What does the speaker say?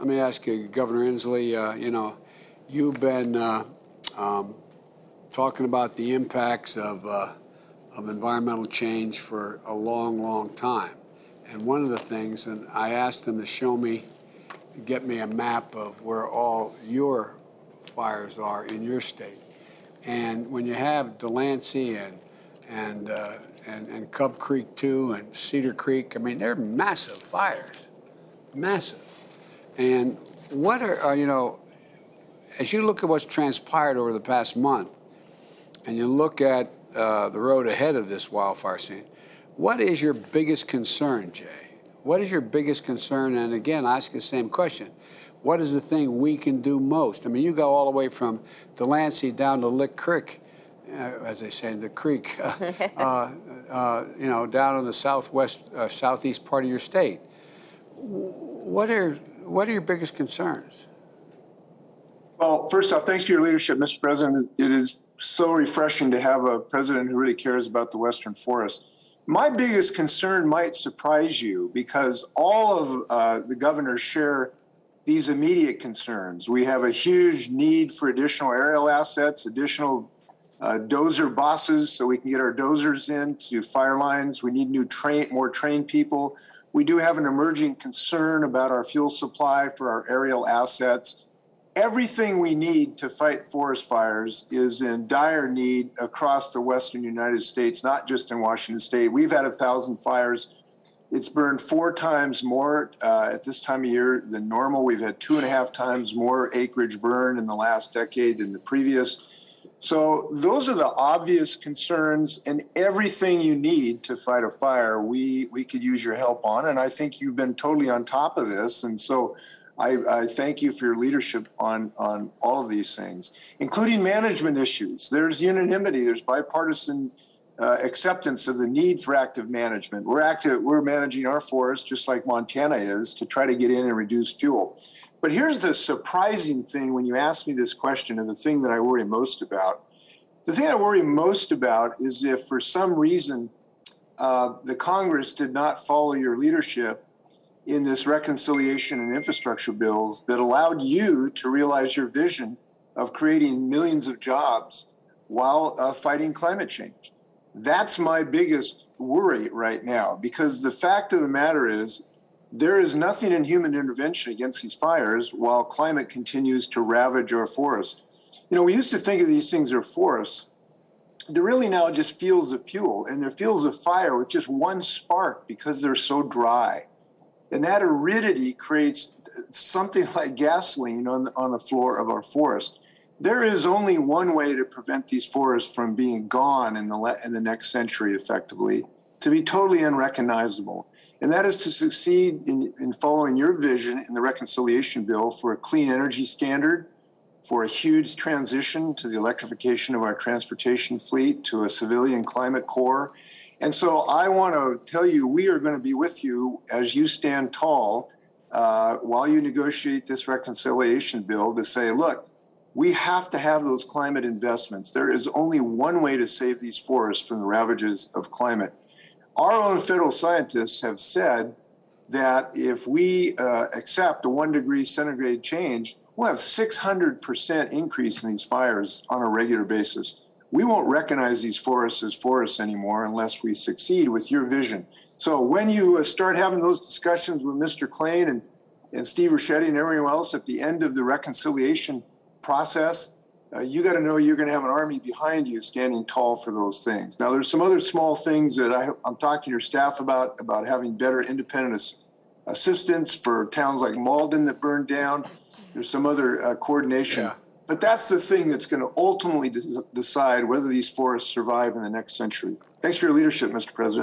me ask you, Governor Inslee, you've been talking about the impacts of environmental change for a long, long time. And one of the things, and I asked him to show me, get me a map of where all your fires are in your state. And when you have Delancey and Cub Creek 2 and Cedar Creek, I mean, they're massive fires, massive. And what are as you look at what's transpired over the past month, and you look at the road ahead of this wildfire scene, what is your biggest concern, Jay? What is your biggest concern? And again, I ask the same question. What is the thing we can do most? I mean, you go all the way from Delancey down to Lick Creek, as they say in the creek, down in the southeast part of your state. What are your biggest concerns? Well, first off, thanks for your leadership, Mr. President. It is so refreshing to have a president who really cares about the Western forest. My biggest concern might surprise you because all of the governors share these immediate concerns. We have a huge need for additional aerial assets, additional dozer bosses so we can get our dozers into fire lines. We need more trained people. We do have an emerging concern about our fuel supply for our aerial assets. Everything we need to fight forest fires is in dire need across the western United States, not just in Washington State. We've had 1,000 fires. It's burned 4 times more at this time of year than normal. We've had 2.5 times more acreage burned in the last decade than the previous. So those are the obvious concerns, and everything you need to fight a fire, we could use your help on. And I think you've been totally on top of this. And so I thank you for your leadership on all of these things, including management issues. There's unanimity. There's bipartisan acceptance of the need for active management. We're managing our forests just like Montana is to try to get in and reduce fuel. But here's the surprising thing when you ask me this question, and the thing that I worry most about. The thing I worry most about is if for some reason the Congress did not follow your leadership in this reconciliation and infrastructure bills that allowed you to realize your vision of creating millions of jobs while fighting climate change. That's my biggest worry right now, because the fact of the matter is there is nothing in human intervention against these fires while climate continues to ravage our forests. We used to think of these things as forests. They're really now just fields of fuel, and they're fields of fire with just one spark because they're so dry. And that aridity creates something like gasoline on the floor of our forest. There is only one way to prevent these forests from being gone in the next century effectively, to be totally unrecognizable. And that is to succeed in following your vision in the reconciliation bill for a clean energy standard, for a huge transition to the electrification of our transportation fleet, to a civilian climate corps. And so I want to tell you, we are going to be with you as you stand tall while you negotiate this reconciliation bill to say, look, we have to have those climate investments. There is only one way to save these forests from the ravages of climate. Our own federal scientists have said that if we accept a 1 degree centigrade change, we'll have 600% increase in these fires on a regular basis. We won't recognize these forests as forests anymore unless we succeed with your vision. So when you start having those discussions with Mr. Klain and Steve Ricchetti and everyone else at the end of the reconciliation process, you got to know you're going to have an army behind you standing tall for those things. Now, there's some other small things that I'm talking to your staff about having better independent assistance for towns like Malden that burned down. There's some other coordination. Yeah. But that's the thing that's going to ultimately decide whether these forests survive in the next century. Thanks for your leadership, Mr. President.